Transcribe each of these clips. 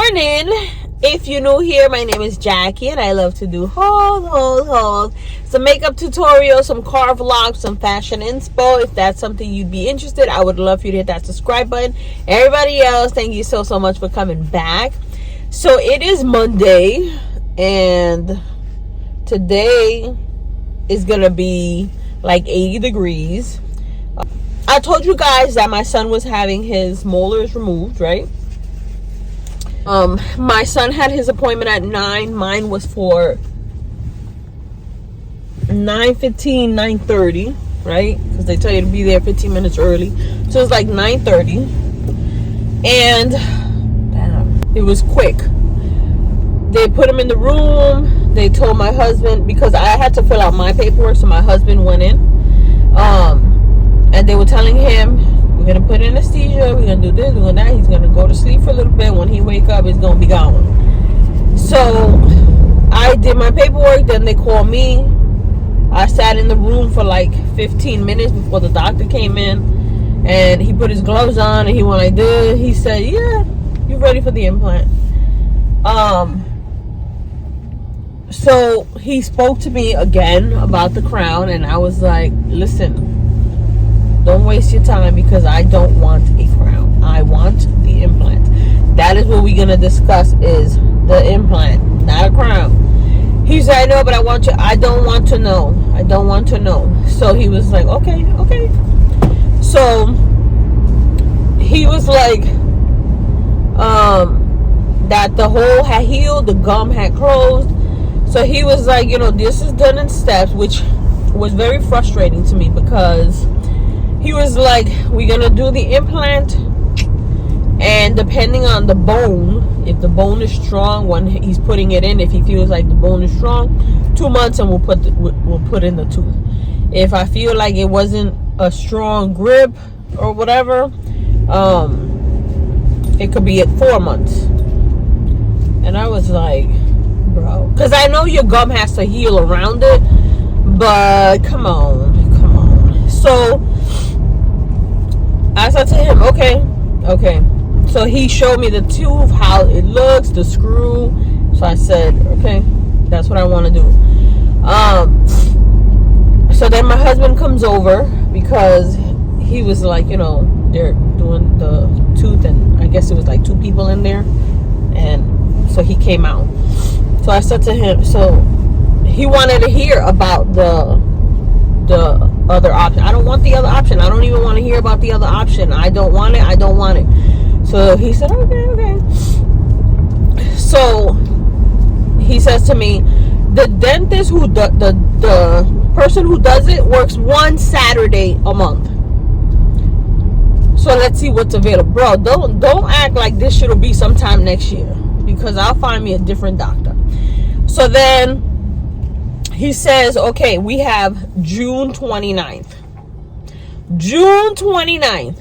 morning. If you're new here, my name is Jackie and I love to do hauls, some makeup tutorials, some car vlogs, some fashion inspo. If that's something you'd be interested, I would love for you to hit that subscribe button. Everybody else, thank you so much for coming back. So it is Monday and today is gonna be like 80 degrees. I told you guys that my son was having his molars removed, right? My son had his appointment at 9. Mine was for 9:15, 9:30, right? Because they tell you to be there 15 minutes early. So it was like 9:30. And damn, it was quick. They put him in the room. They told my husband, because I had to fill out my paperwork, so my husband went in. And they were telling him, we're going to put anesthesia, we're going to do this, we're going to that. He's going to go to sleep for a little bit. When he wake up, he's going to be gone. So I did my paperwork. Then they called me. I sat in the room for like 15 minutes before the doctor came in. And he put his gloves on and he went like this. He said, yeah, you're ready for the implant. So he spoke to me again about the crown. And I was like, listen, don't waste your time because I don't want a crown. I want the implant. That is what we're going to discuss, is the implant, not a crown. He said, I know, but I don't want to know. I don't want to know. So he was like, okay. So he was like, that the hole had healed, the gum had closed. So he was like, this is done in steps, which was very frustrating to me because he was like, we're gonna do the implant, and depending on the bone, if the bone is strong when he's putting it in, if he feels like the bone is strong, 2 months and we'll put in the tooth. If I feel like it wasn't a strong grip or whatever, it could be at 4 months. And I was like, bro, because I know your gum has to heal around it, but come on. So I said to him, okay. So he showed me the tooth, how it looks, the screw. So I said, okay, that's what I want to do. So then my husband comes over because he was like, they're doing the tooth, and I guess it was like 2 people in there. And so he came out. So I said to him, so he wanted to hear about the other option. I don't want the other option. I don't even want to hear about the other option. I don't want it. So he said, okay. So he says to me, the dentist the person who does it works 1 Saturday a month. So let's see what's available. Bro, don't act like this shit'll be sometime next year, because I'll find me a different doctor. So then he says, okay, we have June 29th. June 29th.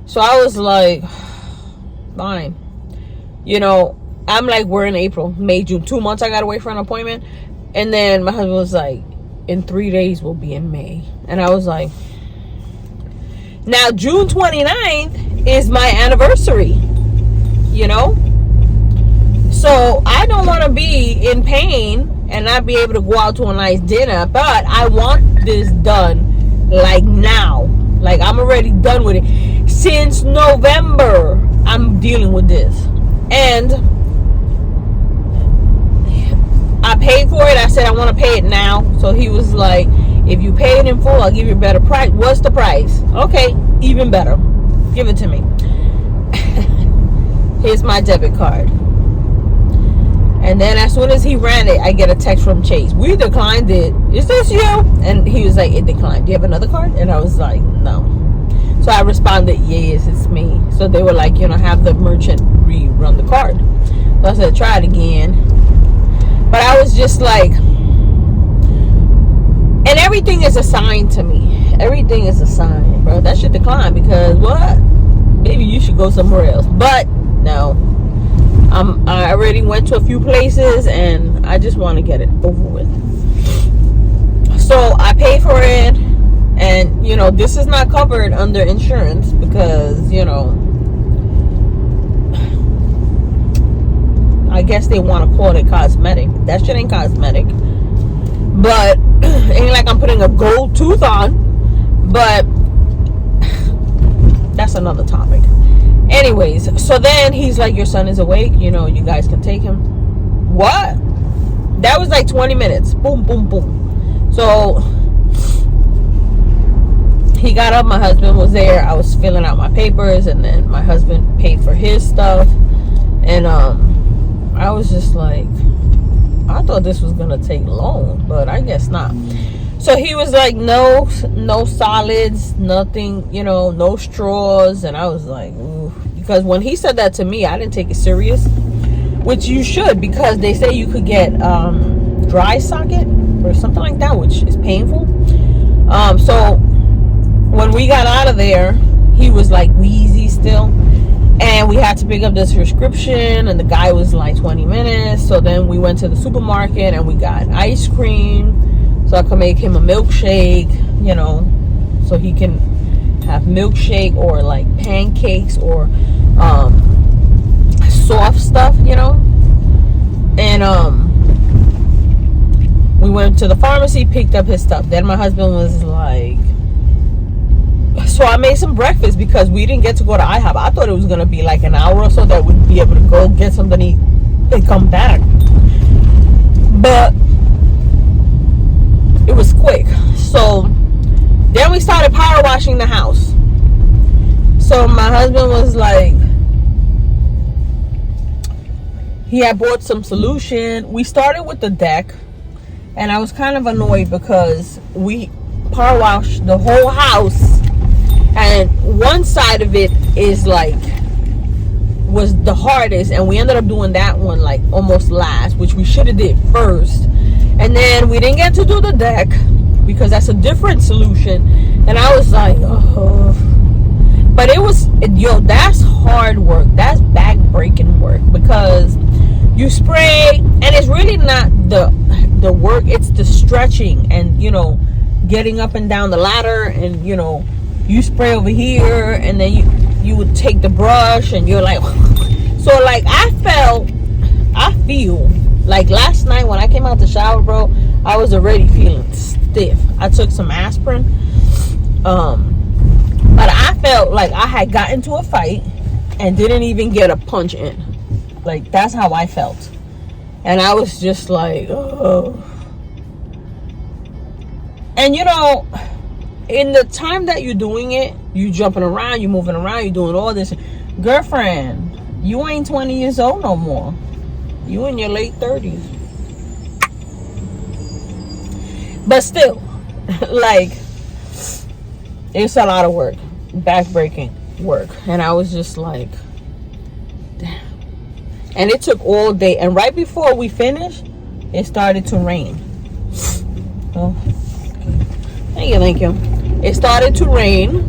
So I was like, fine. I'm like, we're in April, May, June. 2 months I got to wait for an appointment. And then my husband was like, in 3 days we'll be in May. And I was like, now June 29th is my anniversary, So I don't want to be in pain and not be able to go out to a nice dinner, but I want this done like now. Like, I'm already done with it. Since November, I'm dealing with this. And I paid for it. I said I want to pay it now. So he was like, if you pay it in full, I'll give you a better price. What's the price? Okay, even better. Give it to me. Here's my debit card. And then as soon as he ran it, I get a text from Chase. We declined it. Is this you? And he was like, it declined. Do you have another card? And I was like, no. So I responded, yes, it's me. So they were like, have the merchant rerun the card. So I said, try it again. But I was just like, and everything is a sign to me. Everything is a sign, bro. That should decline, because what? Maybe you should go somewhere else. But no. I already went to a few places and I just want to get it over with. So I paid for it, and this is not covered under insurance because I guess they want to call it cosmetic. That shit ain't cosmetic. But ain't like I'm putting a gold tooth on. But that's another topic. Anyways, so then he's like, your son is awake, you know, you guys can take him. What? That was like 20 minutes. Boom, boom, boom. So he got up, my husband was there, I was filling out my papers, and then my husband paid for his stuff. And I was just like, I thought this was gonna take long, but I guess not. So he was like, no solids, nothing, you know, no straws. And I was like, ooh. Because when he said that to me, I didn't take it serious, which you should, because they say you could get dry socket or something like that, which is painful. So when we got out of there, he was like wheezy still, and we had to pick up this prescription, and the guy was like 20 minutes. So then we went to the supermarket and we got ice cream, so I could make him a milkshake, you know, so he can have milkshake or like pancakes or soft stuff, you know. And we went to the pharmacy, picked up his stuff. Then my husband was like, so I made some breakfast because we didn't get to go to IHOP. I thought it was gonna be like an hour or so that we'd be able to go get something to eat and come back, but it was quick. So then we started power washing the house. So my husband was like, he had bought some solution. We started with the deck, and I was kind of annoyed because we power washed the whole house, and one side of it is like, was the hardest, and we ended up doing that one like almost last, which we should have did first. And then we didn't get to do the deck because that's a different solution. And I was like, oh. But it was, yo, that's hard work. That's back breaking work, because you spray, and it's really not the work, it's the stretching and, you know, getting up and down the ladder, and, you know, you spray over here, and then you would take the brush, and you're like, so like I feel like last night when I came out the shower, bro, I was already feeling stiff. I took some aspirin, but I felt like I had gotten into a fight and didn't even get a punch in. Like, that's how I felt. And I was just like, oh. And you know, in the time that you're doing it, you jumping around, you moving around, you doing all this. Girlfriend, you ain't 20 years old no more. You in your late 30s. But still, like, it's a lot of work. Back-breaking work. And I was just like, damn. And it took all day. And right before we finished, it started to rain. Oh, thank you. It started to rain,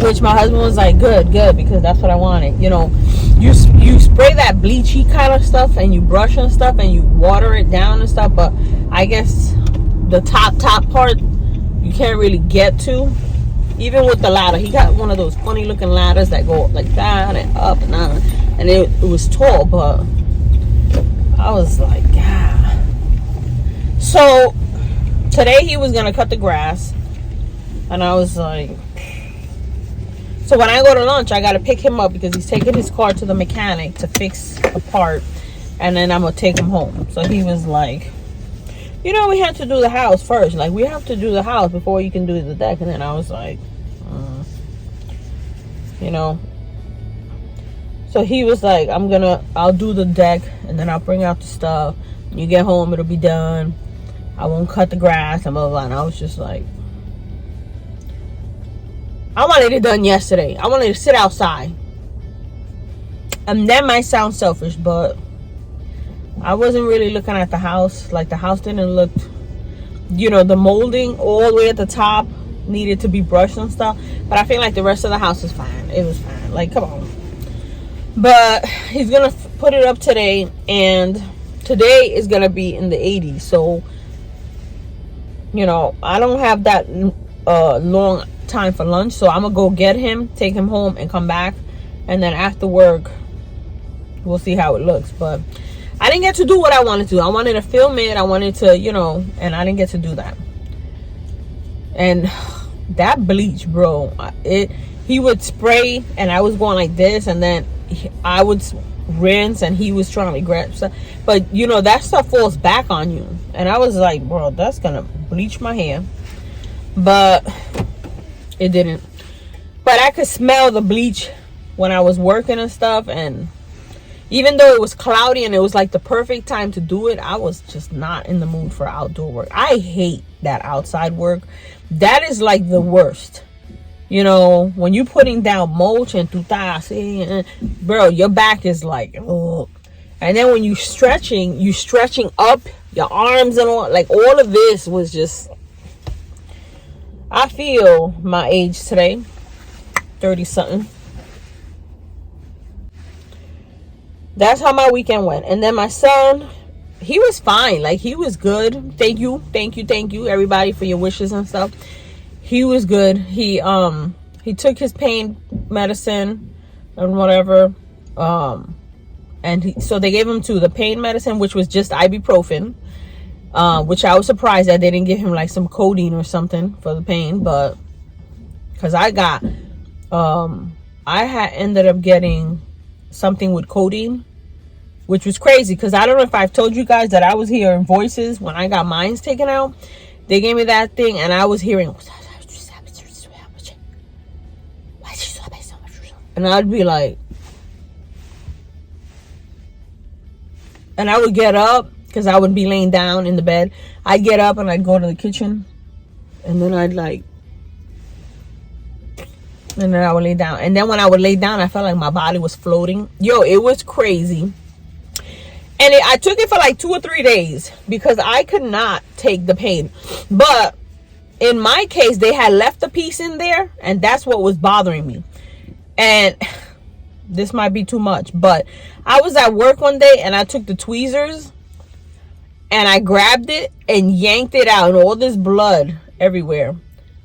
which my husband was like, good, because that's what I wanted. You know, you spray that bleachy kind of stuff, and you brush and stuff, and you water it down and stuff, but I guess the top part you can't really get to. Even with the ladder, he got one of those funny looking ladders that go like down and up and down, and it was tall, but I was like, yeah. So today he was gonna cut the grass, and I was like, so when I go to lunch, I gotta pick him up because he's taking his car to the mechanic to fix a part, and then I'm gonna take him home. So he was like, you know, we have to do the house first. Like, we have to do the house before you can do the deck. And then I was like, you know. So he was like, I'll do the deck, and then I'll bring out the stuff. When you get home, it'll be done. I won't cut the grass and blah, blah, blah. And I was just like, I wanted it done yesterday. I wanted to sit outside. And that might sound selfish, but I wasn't really looking at the house. Like, the house didn't look, you know, the molding all the way at the top needed to be brushed and stuff. But I feel like the rest of the house is fine. It was fine. Like, come on. But he's going to put it up today. And today is going to be in the 80s. So, you know, I don't have that long time for lunch. So I'm going to go get him, take him home, and come back. And then after work, we'll see how it looks. But I didn't get to do what I wanted to. I wanted to film it. I wanted to, you know, and I didn't get to do that. And that bleach, bro, he would spray and I was going like this, and then I would rinse and he was trying to grab stuff. But you know, that stuff falls back on you, and I was like, bro, that's gonna bleach my hair. But it didn't. But I could smell the bleach when I was working and stuff, and even though it was cloudy and it was like the perfect time to do it, I was just not in the mood for outdoor work. I hate that outside work. That is like the worst. You know, when you're putting down mulch and bro, your back is like, oh. And then when you're stretching up your arms and all, like all of this was just, I feel my age today, 30 something. That's how my weekend went. And then my son, he was fine. Like, he was good. Thank you everybody for your wishes and stuff. He was good. He took his pain medicine and whatever, and so they gave him the pain medicine, which was just ibuprofen, which I was surprised that they didn't give him like some codeine or something for the pain. But because I had ended up getting something with codeine, which was crazy, because I don't know if I've told you guys that I was hearing voices when I got mine taken out. They gave me that thing and I was hearing, and I'd be like, and I would get up because I would be laying down in the bed. I'd get up and I'd go to the kitchen, and then I'd like, and then I would lay down. And then when I would lay down, I felt like my body was floating. Yo, it was crazy. And I took it for like 2 or 3 days because I could not take the pain. But in my case, they had left a piece in there, and that's what was bothering me. And this might be too much, but I was at work one day and I took the tweezers and I grabbed it and yanked it out, and all this blood everywhere.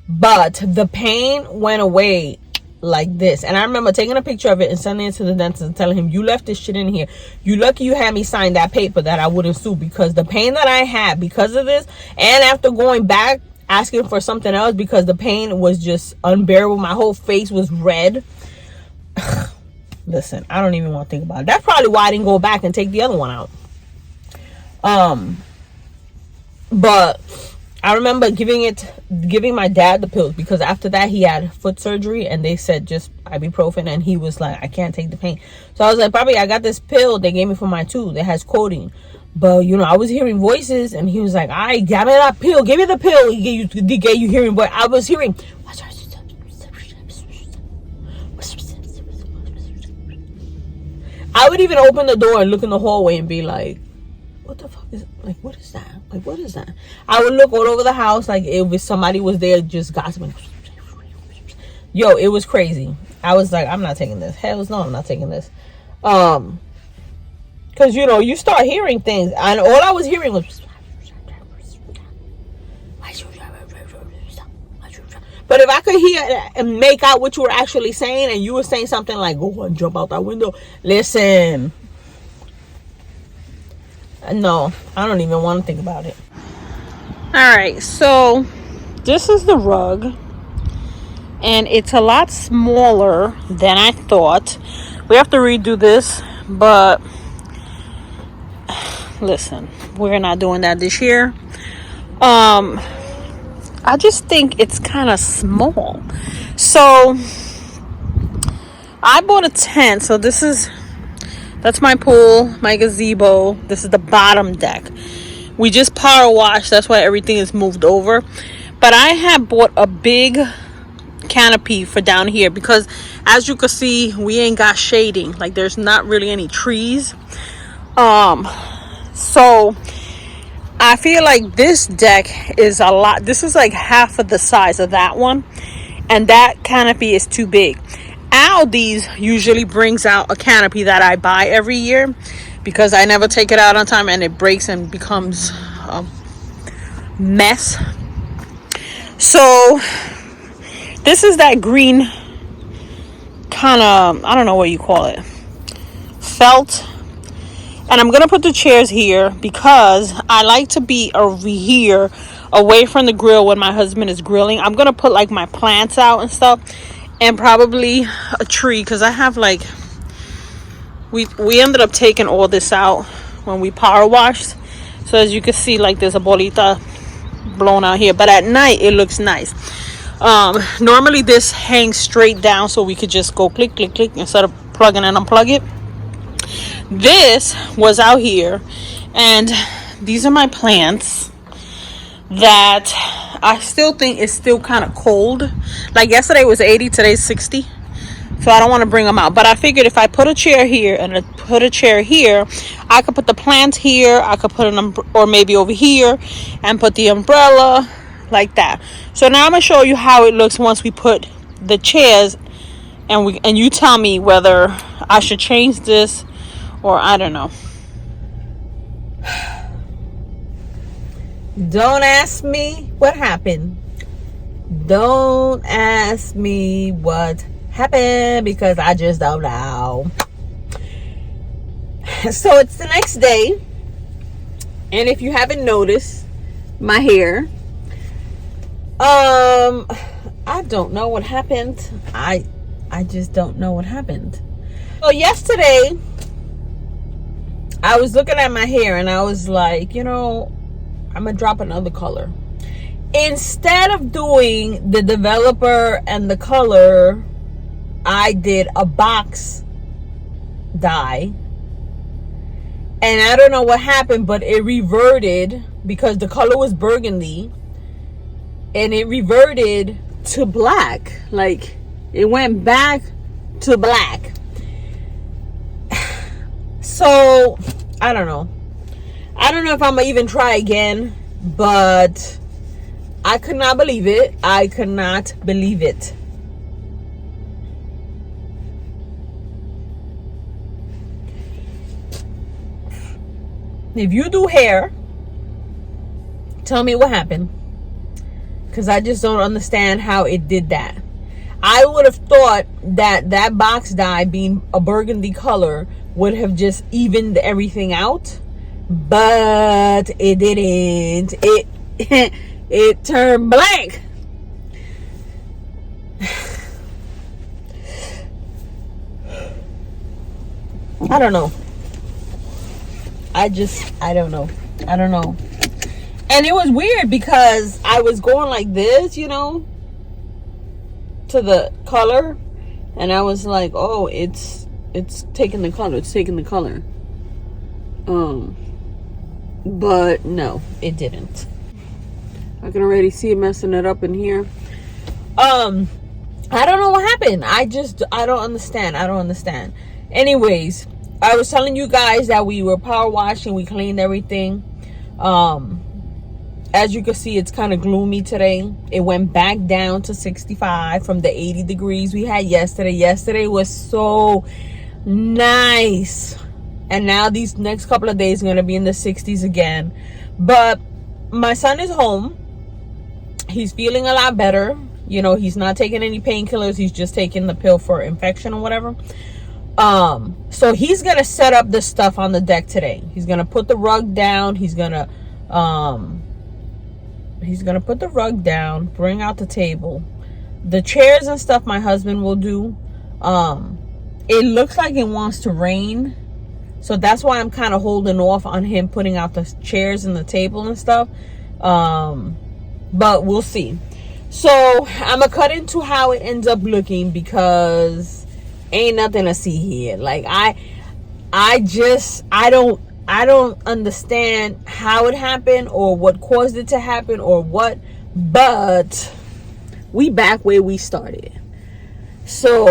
But the pain went away like this. And I remember taking a picture of it and sending it to the dentist and telling him, you left this shit in here. You lucky you had me sign that paper that I wouldn't sue, because the pain that I had because of this, and after going back asking for something else because the pain was just unbearable, my whole face was red. Listen, I don't even want to think about it. That's probably why I didn't go back and take the other one out. But I remember giving my dad the pills, because after that he had foot surgery and they said just ibuprofen, and he was like, I can't take the pain. So I was like, Bobby, I got this pill they gave me for my tooth that has codeine. But you know, I was hearing voices, and he was like, all right, give me that pill, give me the pill. He gave you hearing, but I was hearing, I would even open the door and look in the hallway and be like, what the fuck is, like, what is that? Like, what is that? I would look all over the house like if somebody was there just gossiping. Yo, it was crazy. I was like, I'm not taking this. Hell no, I'm not taking this. Because, you know, you start hearing things, and all I was hearing was, but if I could hear and make out what you were actually saying, and you were saying something like, go and jump out that window, listen, no, I don't even want to think about it. All right, so this is the rug, and it's a lot smaller than I thought. We have to redo this, but listen, we're not doing that this year. I just think it's kind of small. So I bought a tent. So that's my pool, my gazebo. This is the bottom deck. We just power washed. That's why everything is moved over. But I have bought a big canopy for down here, because as you can see, we ain't got shading. Like, there's not really any trees. So I feel like this deck is a lot. This is like half of the size of that one, and that canopy is too big. Aldi's usually brings out a canopy that I buy every year, because I never take it out on time and it breaks and becomes a mess. So this is that green kind of, I don't know what you call it, felt. And I'm gonna put the chairs here because I like to be over here away from the grill when my husband is grilling. I'm gonna put like my plants out and stuff, and probably a tree, because I have like, we ended up taking all this out when we power washed. So as you can see, like there's a bolita blown out here, but at night it looks nice. Normally this hangs straight down, so we could just go click click click instead of plugging and unplug it. This was out here, and these are my plants that I still think is still kind of cold. Like yesterday was 80, today's 60, so I don't want to bring them out. But I figured if I put a chair here and I put a chair here, I could put the plant here, I could put or maybe over here and put the umbrella like that. So now I'm gonna show you how it looks once we put the chairs, and you tell me whether I should change this or I don't know. Don't ask me what happened. Don't ask me what happened, because I just don't know. So it's the next day, and if you haven't noticed my hair, I don't know what happened. I just don't know what happened. So yesterday I was looking at my hair and I was like, you know, I'm gonna drop another color. Instead of doing the developer and the color, I did a box dye. And I don't know what happened, but it reverted, because the color was burgundy, and it reverted to black. Like it went back to black. So I don't know if I'm gonna even try again, but I could not believe it. I could not believe it. If you do hair, tell me what happened, because I just don't understand how it did that. I would have thought that box dye being a burgundy color would have just evened everything out, but it didn't. It turned black. I don't know. I don't know. And it was weird because I was going like this, you know, to the color, and I was like, oh, it's taking the color. It's taking the color. But no, it didn't. I can already see it messing it up in here. I don't know what happened. I don't understand. Anyways, I was telling you guys that we were power washing, we cleaned everything. As you can see, it's kind of gloomy today. It went back down to 65 from the 80 degrees we had yesterday. Yesterday was so nice. And now these next couple of days are going to be in the 60s again. But my son is home. He's feeling a lot better. You know, he's not taking any painkillers. He's just taking the pill for infection or whatever. So he's going to set up the stuff on the deck today. He's going to put the rug down. He's going to put the rug down, bring out the table. The chairs and stuff my husband will do. It looks like it wants to rain. So that's why I'm kind of holding off on him putting out the chairs and the table and stuff. But we'll see. So I'm going to cut into how it ends up looking, because ain't nothing to see here. Like I don't understand how it happened or what caused it to happen or what, but we back where we started. So